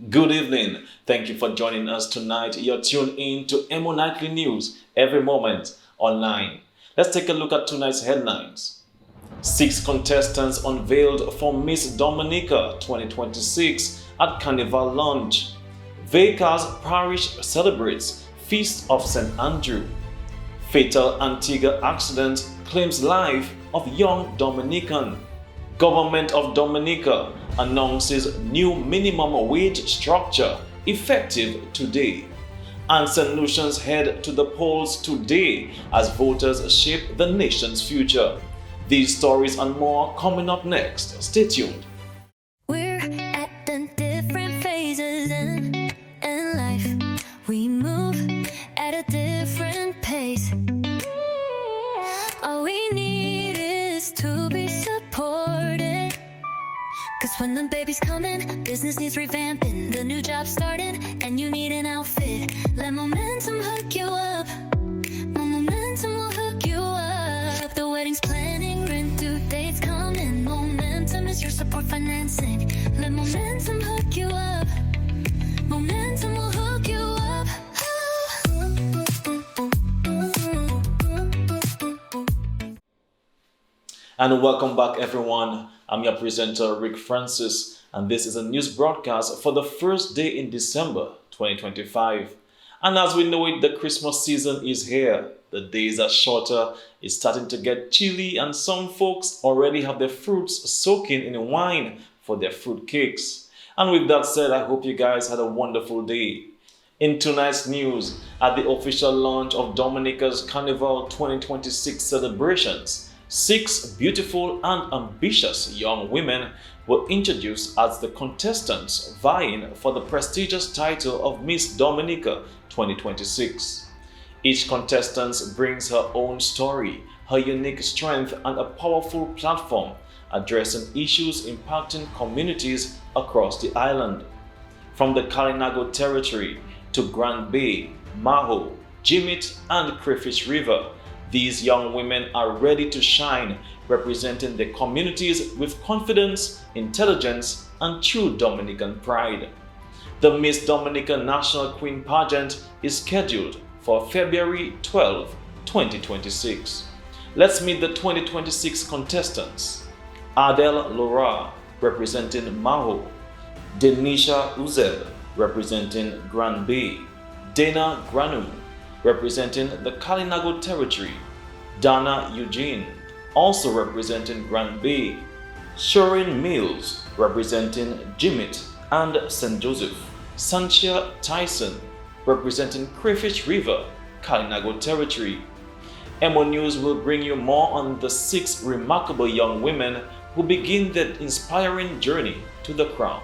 Good evening. Thank you for joining us tonight. You're tuned in to EmoNews every moment online. Let's take a look at tonight's headlines. 6 contestants unveiled for Miss Dominica 2026 at Carnival launch. Vegas Parish celebrates Feast of St. Andrew. Fatal Antigua accident claims life of young Dominican. Government of Dominica announces new minimum wage structure effective today. And St. Lucians head to the polls today as voters shape the nation's future. These stories and more coming up next. Stay tuned. We're at the different phases in life. We move at a different pace. All we need is to be supported. Cause when the baby's coming, business needs revamping, the new job starting, and you need an outfit. Let momentum hook you up. Momentum will hook you up. The wedding's planning, rent due dates coming. Momentum is your support financing. Let momentum hook you up. Momentum will hook you up. And welcome back, everyone. I'm your presenter, Rick Francis, and this is a news broadcast for the first day in December 2025. And as we know it, the Christmas season is here. The days are shorter, it's starting to get chilly, and some folks already have their fruits soaking in wine for their fruit cakes. And with that said, I hope you guys had a wonderful day. In tonight's news, at the official launch of Dominica's Carnival 2026 celebrations, 6 beautiful and ambitious young women were introduced as the contestants vying for the prestigious title of Miss Dominica 2026. Each contestant brings her own story, her unique strength, and a powerful platform addressing issues impacting communities across the island. From the Carnival territory to Grand Bay, Maho, Jimit, and Crayfish River, these young women are ready to shine, representing their communities with confidence, intelligence, and true Dominican pride. The Miss Dominica National Queen Pageant is scheduled for February 12, 2026. Let's meet the 2026 contestants. Adele Laura, representing Maho. Denisha Uzel, representing Grand Bay. Dana Granu, representing the Kalinago territory. Dana Eugene, also representing Grand Bay. Shorin Mills, representing Jimit and St. Joseph. Sanchia Tyson, representing Crayfish River, Kalinago territory. EmoNews will bring you more on the 6 remarkable young women who begin their inspiring journey to the crown.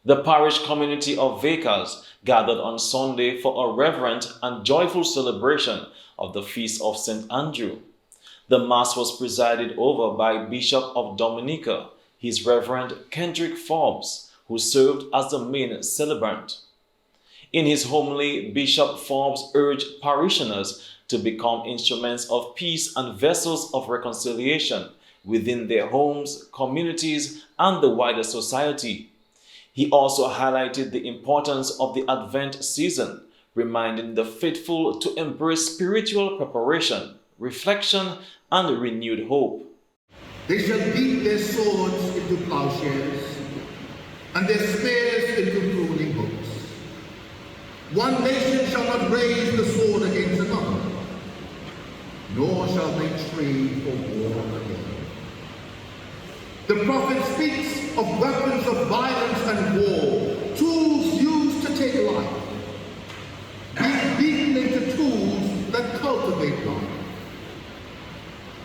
The parish community of Vegas gathered on Sunday for a reverent and joyful celebration of the Feast of St. Andrew. The Mass was presided over by Bishop of Dominica, His Reverend Kendrick Forbes, who served as the main celebrant. In his homily, Bishop Forbes urged parishioners to become instruments of peace and vessels of reconciliation within their homes, communities, and the wider society. He also highlighted the importance of the Advent season, reminding the faithful to embrace spiritual preparation, reflection, and renewed hope. They shall beat their swords into plowshares, and their spears into pruning hooks. One nation shall not raise the sword against another, nor shall they train for war again. The prophet speaks of weapons of violence and war, tools used to take life, being beaten into tools that cultivate life.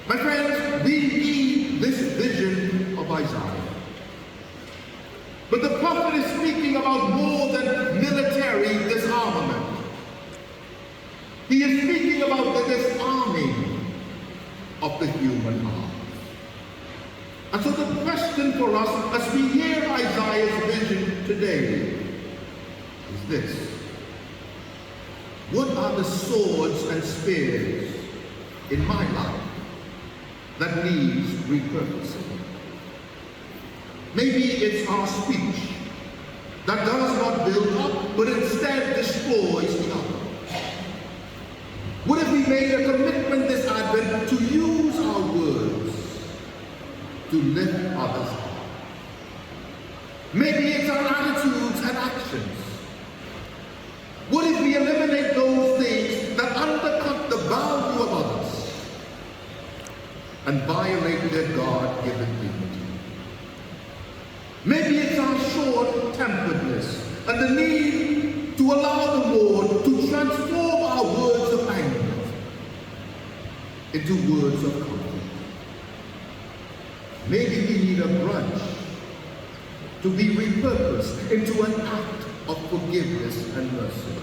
My friends, we need this vision of Isaiah. But the prophet is speaking about more than military disarmament. He is speaking about the disarming of the human heart. And so the question for us as we hear Isaiah's vision today is this: what are the swords and spears in my life that needs repurposing? Maybe it's our speech that does not build up, but instead destroys the other. What if we made a commitment this Advent to use our words to lift others up? Maybe it's our attitudes and actions. What if we eliminate those things that undercut the value of others and violate their God-given dignity? Maybe it's our short-temperedness and the need to allow the Lord to transform our words of anger into words of comfort. Maybe we need a grudge to be repurposed into an act of forgiveness and mercy.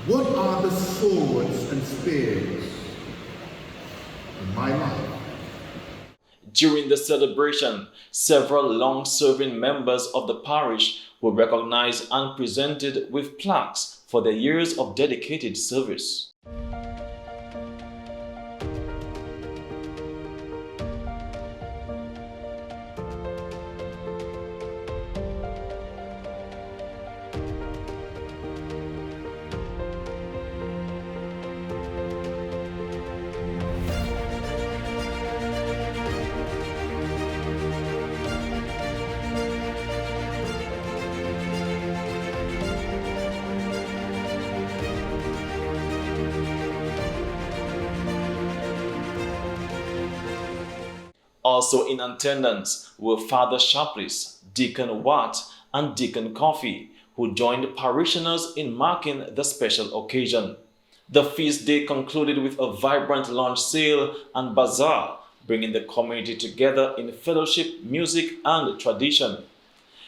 What are the swords and spears in my life? During the celebration, several long-serving members of the parish were recognized and presented with plaques for their years of dedicated service. Also in attendance were Father Sharpless, Deacon Watt, and Deacon Coffey, who joined parishioners in marking the special occasion. The feast day concluded with a vibrant lunch sale and bazaar, bringing the community together in fellowship, music, and tradition.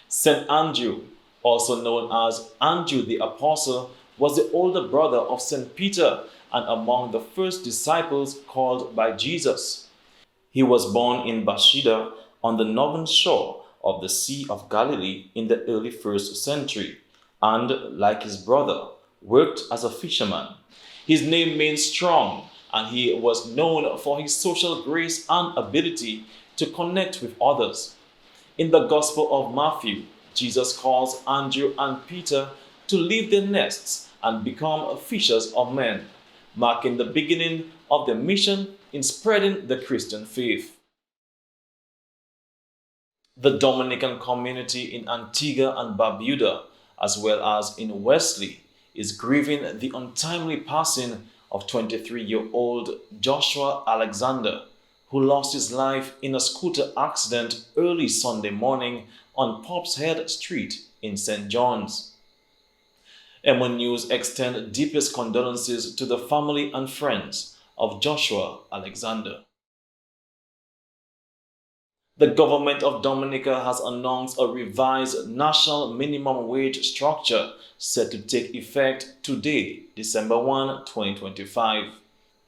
St. Andrew, also known as Andrew the Apostle, was the older brother of St. Peter and among the first disciples called by Jesus. He was born in Bethsaida on the northern shore of the Sea of Galilee in the early 1st century and, like his brother, worked as a fisherman. His name means strong, and he was known for his social grace and ability to connect with others. In the Gospel of Matthew, Jesus calls Andrew and Peter to leave their nests and become fishers of men, marking the beginning of their mission in spreading the Christian faith. The Dominican community in Antigua and Barbuda, as well as in Wesley, is grieving the untimely passing of 23-year-old Joshua Alexander, who lost his life in a scooter accident early Sunday morning on Pops Head Street in St. John's. EmoNews extends deepest condolences to the family and friends of Joshua Alexander. The government of Dominica has announced a revised national minimum wage structure set to take effect today, December 1, 2025.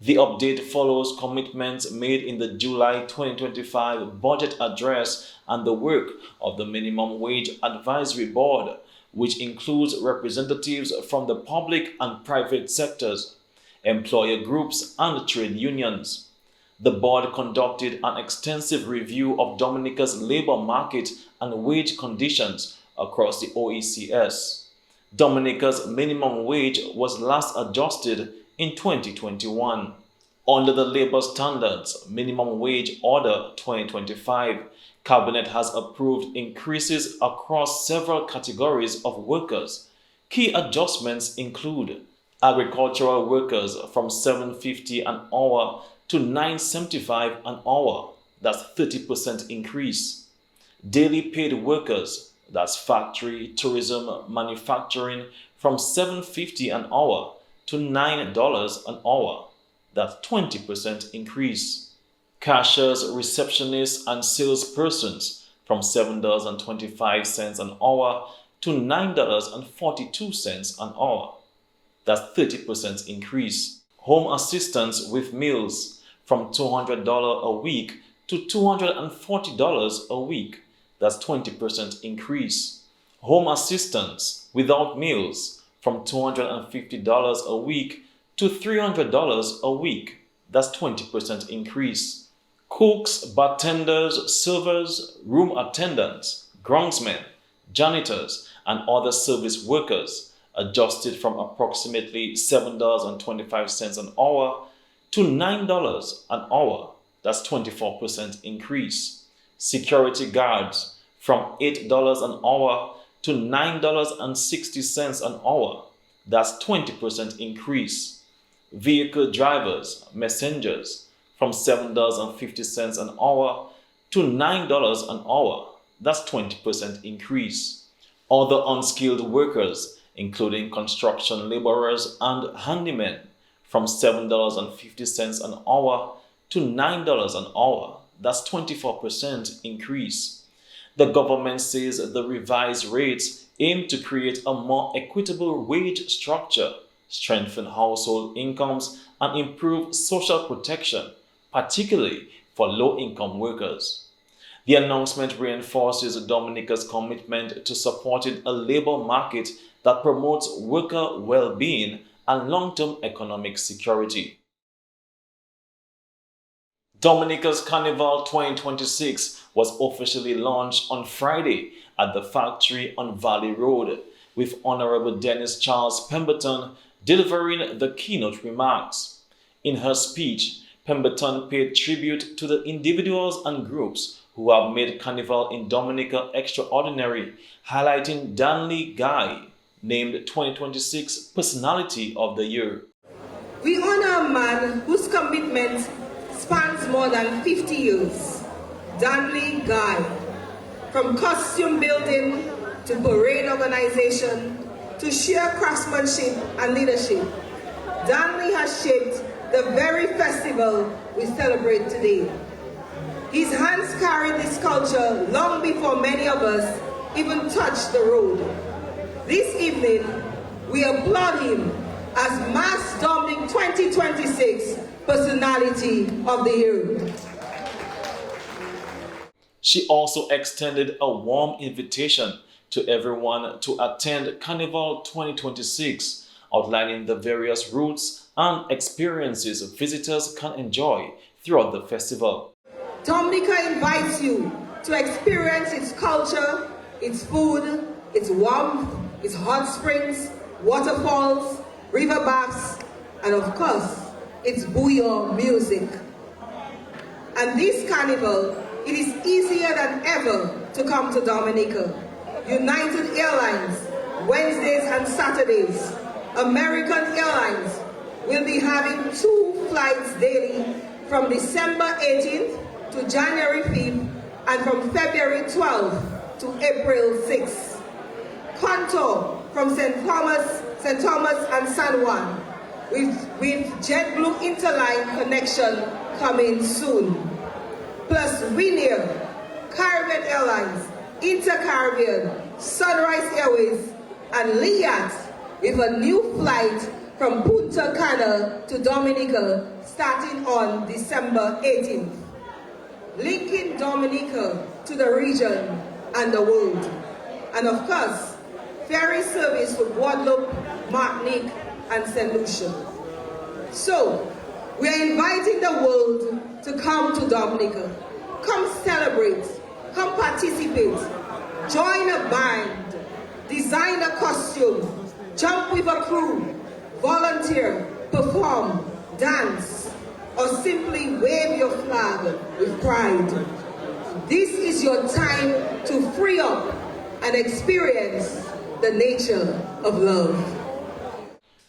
The update follows commitments made in the July 2025 budget address and the work of the Minimum Wage Advisory Board, which includes representatives from the public and private sectors, employer groups, and trade unions. The board conducted an extensive review of Dominica's labor market and wage conditions across the OECS. Dominica's minimum wage was last adjusted in 2021. Under the Labor Standards Minimum Wage Order 2025, Cabinet has approved increases across several categories of workers. Key adjustments include agricultural workers from $7.50 an hour to $9.75 an hour, that's 30% increase. Daily paid workers, that's factory, tourism, manufacturing, from $7.50 an hour to $9 an hour, that's 20% increase. Cashiers, receptionists, and salespersons from $7.25 an hour to $9.42 an hour, that's 30% increase. Home assistants with meals from $200 a week to $240 a week, that's 20% increase. Home assistants without meals from $250 a week to $300 a week, that's 20% increase. Cooks, bartenders, servers, room attendants, groundsmen, janitors, and other service workers adjusted from approximately $7.25 an hour to $9 an hour. That's 24% increase. Security guards from $8 an hour to $9.60 an hour. That's 20% increase. Vehicle drivers, messengers from $7.50 an hour to $9 an hour. That's 20% increase. Other unskilled workers, including construction laborers and handymen, from $7.50 an hour to $9 an hour. That's 24% increase. The government says the revised rates aim to create a more equitable wage structure, strengthen household incomes, and improve social protection, particularly for low-income workers. The announcement reinforces Dominica's commitment to supporting a labor market that promotes worker well-being and long-term economic security. Dominica's Carnival 2026 was officially launched on Friday at the factory on Valley Road, with Honorable Dennis Charles Pemberton delivering the keynote remarks. In her speech, Pemberton paid tribute to the individuals and groups who have made Carnival in Dominica extraordinary, highlighting Danley Guy, named 2026 Personality of the Year. We honor a man whose commitment spans more than 50 years, Danley Guy. From costume building to parade organization to sheer craftsmanship and leadership, Danley has shaped the very festival we celebrate today. His hands carried this culture long before many of us even touched the road. This evening, we applaud him as Mass Dominic 2026 Personality of the Year. She also extended a warm invitation to everyone to attend Carnival 2026, outlining the various routes and experiences visitors can enjoy throughout the festival. Dominica invites you to experience its culture, its food, its warmth, its hot springs, waterfalls, river baths, and of course, its bouillon music. And this carnival, it is easier than ever to come to Dominica. United Airlines, Wednesdays and Saturdays. American Airlines will be having 2 flights daily from December 18th to January 5th and from February 12th to April 6th. Contour from St. Thomas and San Juan with JetBlue Interline connection coming soon. Plus Winair, Caribbean Airlines, Inter-Caribbean, Sunrise Airways, and Liat with a new flight from Punta Cana to Dominica starting on December 18th. Linking Dominica to the region and the world. And of course, ferry service for Guadeloupe, Martinique, and St. Lucia. So, we are inviting the world to come to Dominica. Come celebrate, come participate, join a band, design a costume, jump with a crew, volunteer, perform, dance, or simply wave your flag with pride. This is your time to free up and experience the nature of love.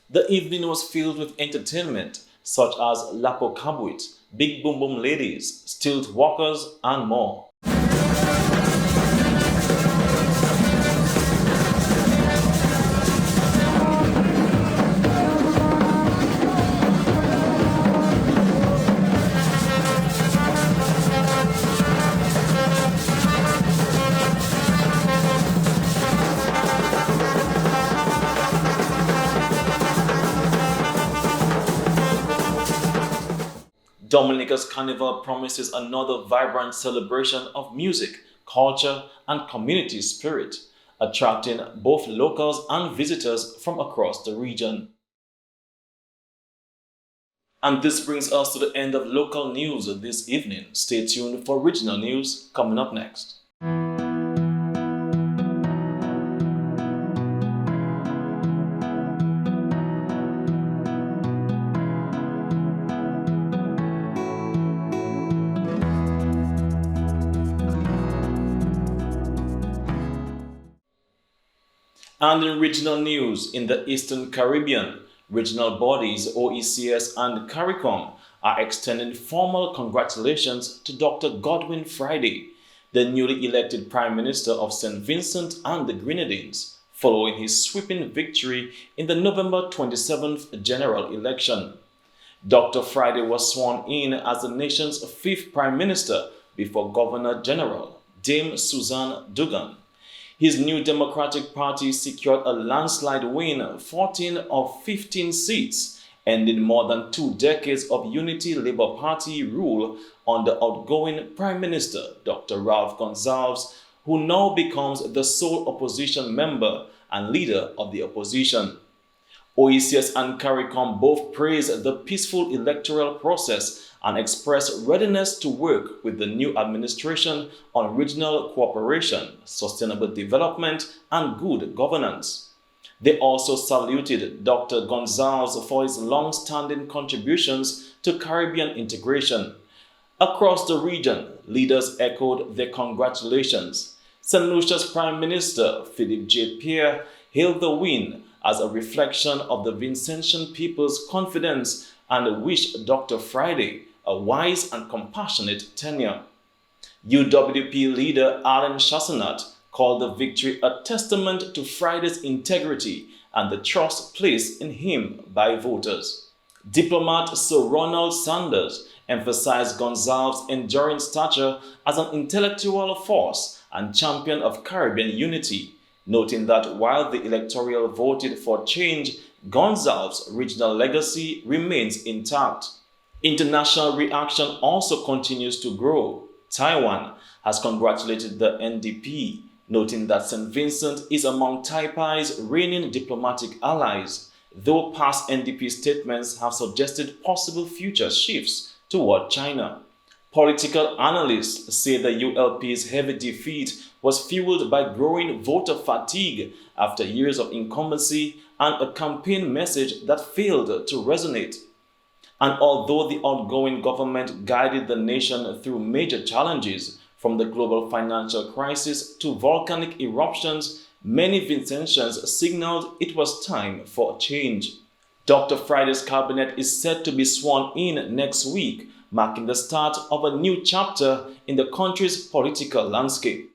The evening was filled with entertainment such as Lapo Cabuit, Big Boom Boom Ladies, Stilt Walkers, and more. Dominica's Carnival promises another vibrant celebration of music, culture, and community spirit, attracting both locals and visitors from across the region. And this brings us to the end of local news this evening. Stay tuned for regional news coming up next. And in regional news, in the Eastern Caribbean, regional bodies OECS and CARICOM are extending formal congratulations to Dr. Godwin Friday, the newly elected Prime Minister of St. Vincent and the Grenadines, following his sweeping victory in the November 27th general election. Dr. Friday was sworn in as the nation's fifth Prime Minister before Governor General Dame Suzanne Dugan. His new Democratic Party secured a landslide win, 14 of 15 seats, ending more than 2 decades of Unity Labour Party rule under outgoing Prime Minister Dr. Ralph Gonsalves, who now becomes the sole opposition member and leader of the opposition. OECS and CARICOM both praised the peaceful electoral process and expressed readiness to work with the new administration on regional cooperation, sustainable development, and good governance. They also saluted Dr. Gonsalves for his long-standing contributions to Caribbean integration. Across the region, leaders echoed their congratulations. St. Lucia's Prime Minister, Philip J. Pierre, hailed the win as a reflection of the Vincentian people's confidence and wished Dr. Friday a wise and compassionate tenure. UWP leader Alan Chassenat called the victory a testament to Friday's integrity and the trust placed in him by voters. Diplomat Sir Ronald Sanders emphasized Gonsalves' enduring stature as an intellectual force and champion of Caribbean unity, noting that while the electoral voted for change, Gonsalves' regional legacy remains intact. International reaction also continues to grow. Taiwan has congratulated the NDP, noting that St. Vincent is among Taipei's reigning diplomatic allies, though past NDP statements have suggested possible future shifts toward China. Political analysts say the ULP's heavy defeat was fueled by growing voter fatigue after years of incumbency and a campaign message that failed to resonate. And although the outgoing government guided the nation through major challenges, from the global financial crisis to volcanic eruptions, many Vincentians signaled it was time for a change. Dr. Friday's cabinet is set to be sworn in next week, marking the start of a new chapter in the country's political landscape.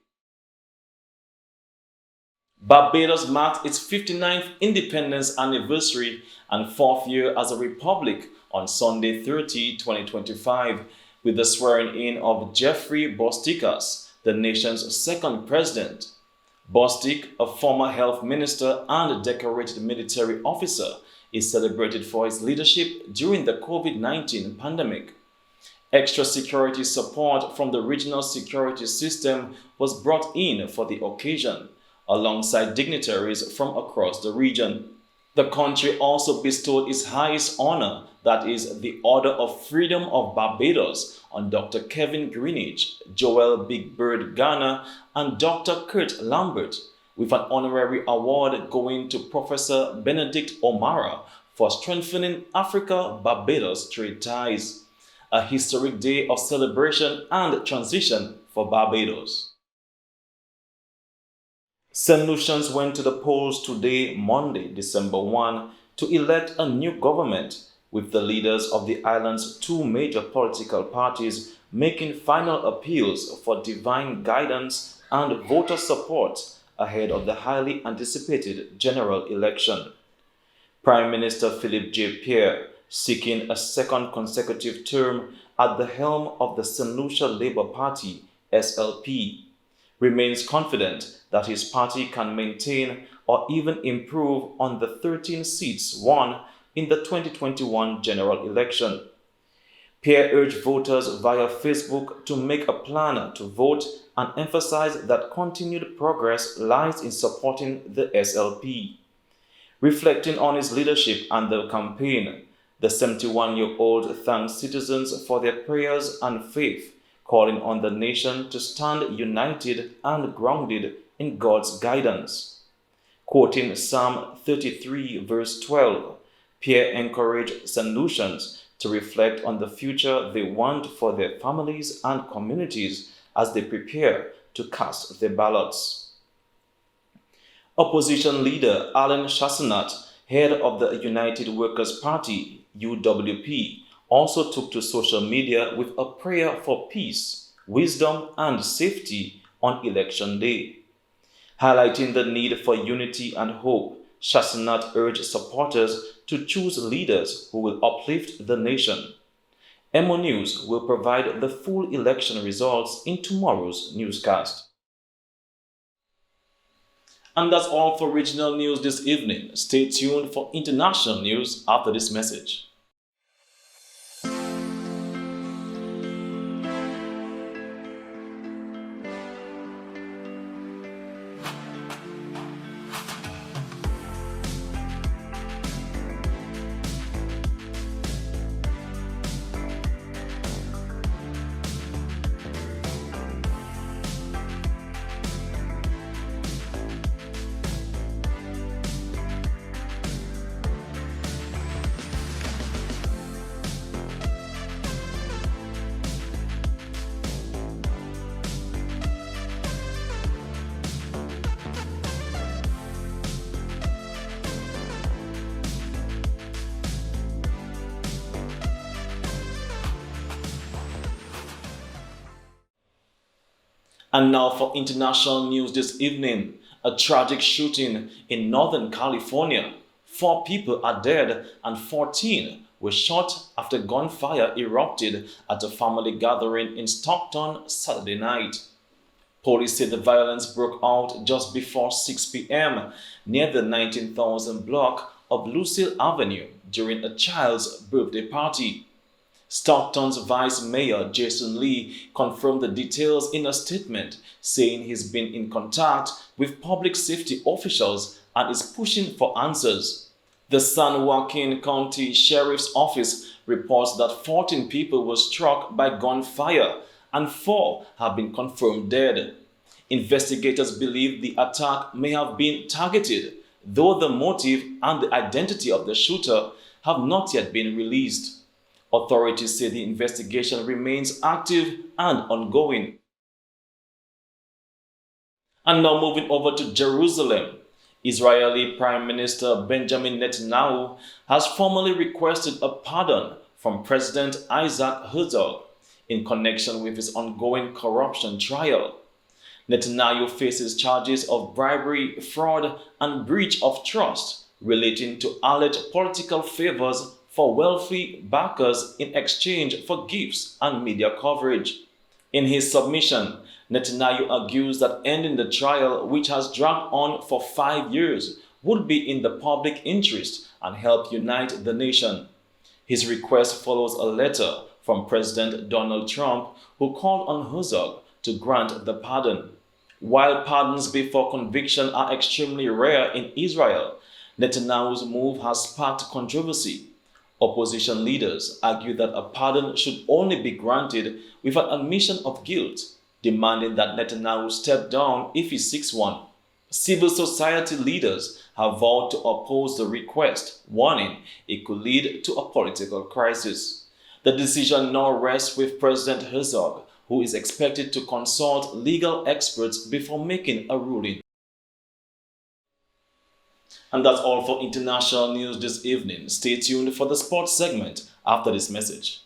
Barbados marked its 59th independence anniversary and 4th year as a republic on Sunday 30, 2025, with the swearing-in of Jeffrey Bostikas, the nation's second president. Bostic, a former health minister and decorated military officer, is celebrated for his leadership during the COVID-19 pandemic. Extra security support from the regional security system was brought in for the occasion, alongside dignitaries from across the region. The country also bestowed its highest honor, that is, the Order of Freedom of Barbados, on Dr. Kevin Greenidge, Joel Big Bird Garner, and Dr. Kurt Lambert, with an honorary award going to Professor Benedict O'Mara for strengthening Africa-Barbados trade ties. A historic day of celebration and transition for Barbados. St. Lucians went to the polls today, Monday, December 1, to elect a new government, with the leaders of the island's two major political parties making final appeals for divine guidance and voter support ahead of the highly anticipated general election. Prime Minister Philip J. Pierre, seeking a second consecutive term at the helm of the St. Lucia Labour Party, SLP, remains confident that his party can maintain or even improve on the 13 seats won in the 2021 general election. Pierre urged voters via Facebook to make a plan to vote and emphasized that continued progress lies in supporting the SLP. Reflecting on his leadership and the campaign, The 71-year-old thanked citizens for their prayers and faith, calling on the nation to stand united and grounded in God's guidance. Quoting Psalm 33, verse 12, Pierre encouraged St. Lucians to reflect on the future they want for their families and communities as they prepare to cast their ballots. Opposition leader Alan Chassenat, head of the United Workers' Party, UWP, also took to social media with a prayer for peace, wisdom, and safety on Election Day. Highlighting the need for unity and hope, Chassenat urged supporters to choose leaders who will uplift the nation. EmoNews will provide the full election results in tomorrow's newscast. And that's all for regional news this evening. Stay tuned for international news after this message. And now for international news this evening. A tragic shooting in Northern California. 4 people are dead and 14 were shot after gunfire erupted at a family gathering in Stockton Saturday night. Police say the violence broke out just before 6 p.m. near the 19,000 block of Lucille Avenue during a child's birthday party. Stockton's Vice Mayor Jason Lee confirmed the details in a statement, saying he's been in contact with public safety officials and is pushing for answers. The San Joaquin County Sheriff's Office reports that 14 people were struck by gunfire and 4 have been confirmed dead. Investigators believe the attack may have been targeted, though the motive and the identity of the shooter have not yet been released. Authorities say the investigation remains active and ongoing. And now moving over to Jerusalem. Israeli Prime Minister Benjamin Netanyahu has formally requested a pardon from President Isaac Herzog in connection with his ongoing corruption trial. Netanyahu faces charges of bribery, fraud, and breach of trust relating to alleged political favors for wealthy backers in exchange for gifts and media coverage. In his submission, Netanyahu argues that ending the trial, which has dragged on for 5 years, would be in the public interest and help unite the nation. His request follows a letter from President Donald Trump, who called on Herzog to grant the pardon. While pardons before conviction are extremely rare in Israel, Netanyahu's move has sparked controversy. Opposition leaders argue that a pardon should only be granted with an admission of guilt, demanding that Netanyahu step down if he seeks one. Civil society leaders have vowed to oppose the request, warning it could lead to a political crisis. The decision now rests with President Herzog, who is expected to consult legal experts before making a ruling. And that's all for international news this evening. Stay tuned for the sports segment after this message.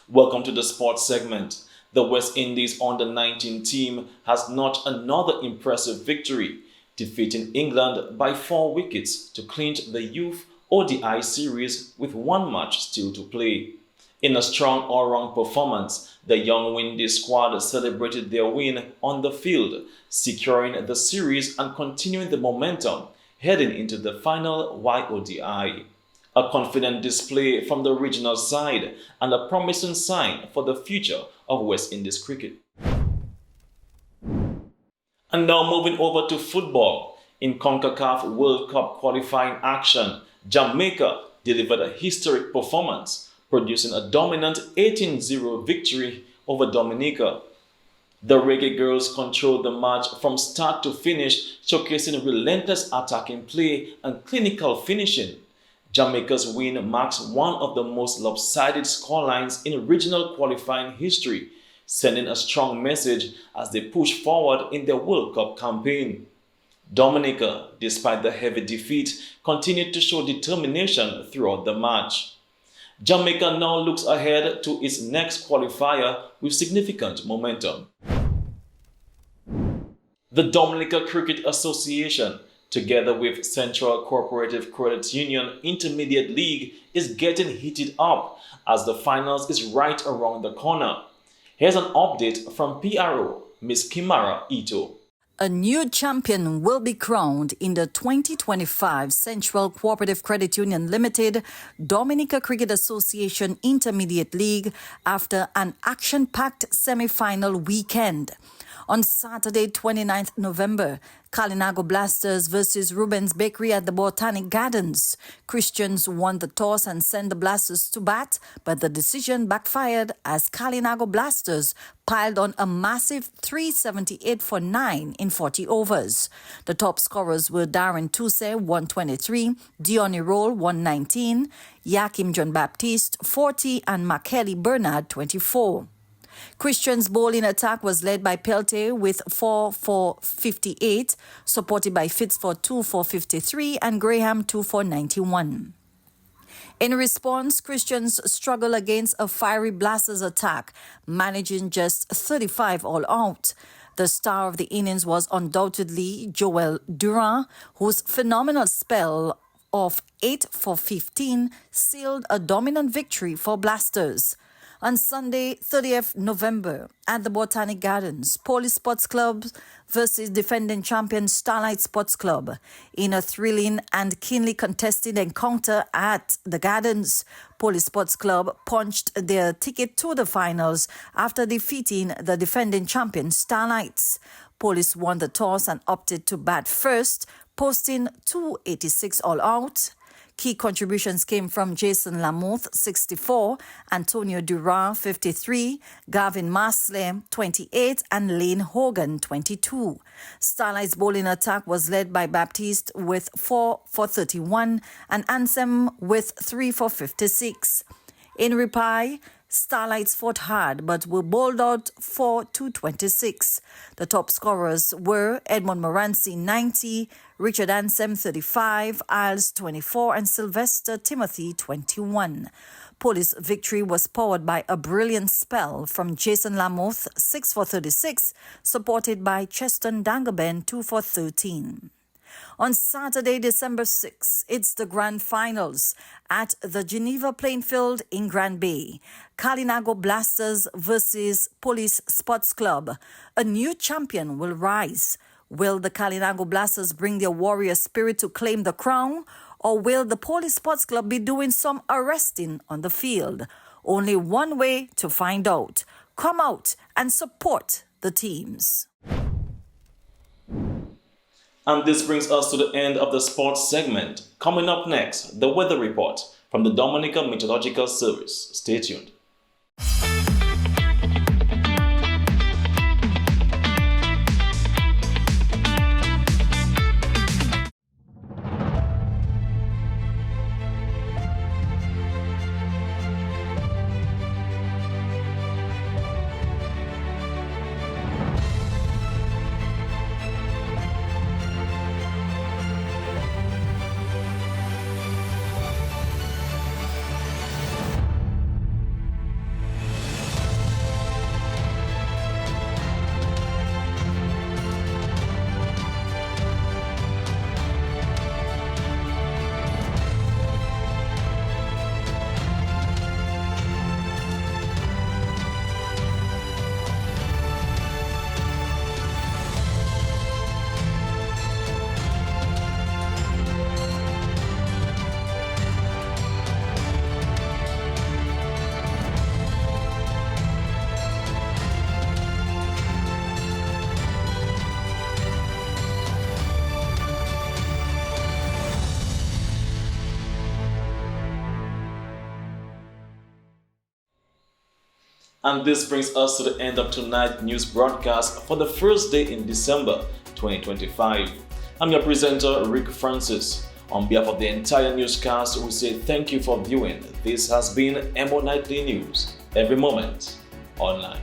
Welcome to the sports segment. The West Indies under-19 team has notched another impressive victory, defeating England by 4 wickets to clinch the Youth ODI series with 1 match still to play. In a strong all-round performance, the young Windy squad celebrated their win on the field, securing the series and continuing the momentum heading into the final YODI. A confident display from the regional side and a promising sign for the future of West Indies cricket. And now moving over to football. In CONCACAF World Cup qualifying action, Jamaica delivered a historic performance, producing a dominant 18-0 victory over Dominica. The Reggae Girls controlled the match from start to finish, showcasing relentless attacking play and clinical finishing. Jamaica's win marks one of the most lopsided scorelines in regional qualifying history, sending a strong message as they push forward in their World Cup campaign. Dominica, despite the heavy defeat, continued to show determination throughout the match. Jamaica now looks ahead to its next qualifier with significant momentum. The Dominica Cricket Association, together with Central Cooperative Credit Union Intermediate League, is getting heated up as the finals is right around the corner. Here's an update from PRO, Ms. Kimara Ito. A new champion will be crowned in the 2025 Central Cooperative Credit Union Limited Dominica Cricket Association Intermediate League after an action-packed semi-final weekend. On Saturday, 29th November, Kalinago Blasters versus Rubens Bakery at the Botanic Gardens. Christians won the toss and sent the Blasters to bat, but the decision backfired as Kalinago Blasters piled on a massive 378 for 9 in 40 overs. The top scorers were Darren Tuse, 123, Diony Roll, 119, Yakim John Baptiste, 40, and Makeli Bernard, 24. Christian's bowling attack was led by Pelte with 4 for 58, supported by Fitz for 2 for 53 and Graham 2 for 91. In response, Christians struggled against a fiery Blasters attack, managing just 35 all out. The star of the innings was undoubtedly Joel Durand, whose phenomenal spell of 8 for 15 sealed a dominant victory for Blasters. On Sunday, 30th November, at the Botanic Gardens, Police Sports Club versus defending champion Starlight Sports Club. In a thrilling and keenly contested encounter at the Gardens, Police Sports Club punched their ticket to the finals after defeating the defending champion Starlights. Police won the toss and opted to bat first, posting 286 all out. Key contributions came from Jason Lamothe, 64, Antonio Durand, 53, Gavin Masley, 28, and Lane Hogan, 22. Starlight's bowling attack was led by Baptiste with 4 for 31 and Ansem with 3 for 56. In reply, Starlights fought hard but were bowled out for 226. The top scorers were Edmond Moranci, 90, Richard Ansem, 35, Isles, 24, and Sylvester Timothy, 21. Police victory was powered by a brilliant spell from Jason Lamothe, 6 for 36, supported by Cheston Dangaben, 2 for 13. On Saturday, December 6, it's the grand finals at the Geneva playing field in Grand Bay. Kalinago Blasters versus Police Sports Club. A new champion will rise. Will the Kalinago Blasters bring their warrior spirit to claim the crown? Or will the Police Sports Club be doing some arresting on the field? Only one way to find out. Come out and support the teams. And this brings us to the end of the sports segment. Coming up next, the weather report from the Dominica Meteorological Service. Stay tuned. And this brings us to the end of tonight's news broadcast for the first day in December 2025. I'm your presenter, Rick Francis. On behalf of the entire newscast, we say thank you for viewing. This has been EmoNightly News, every moment online.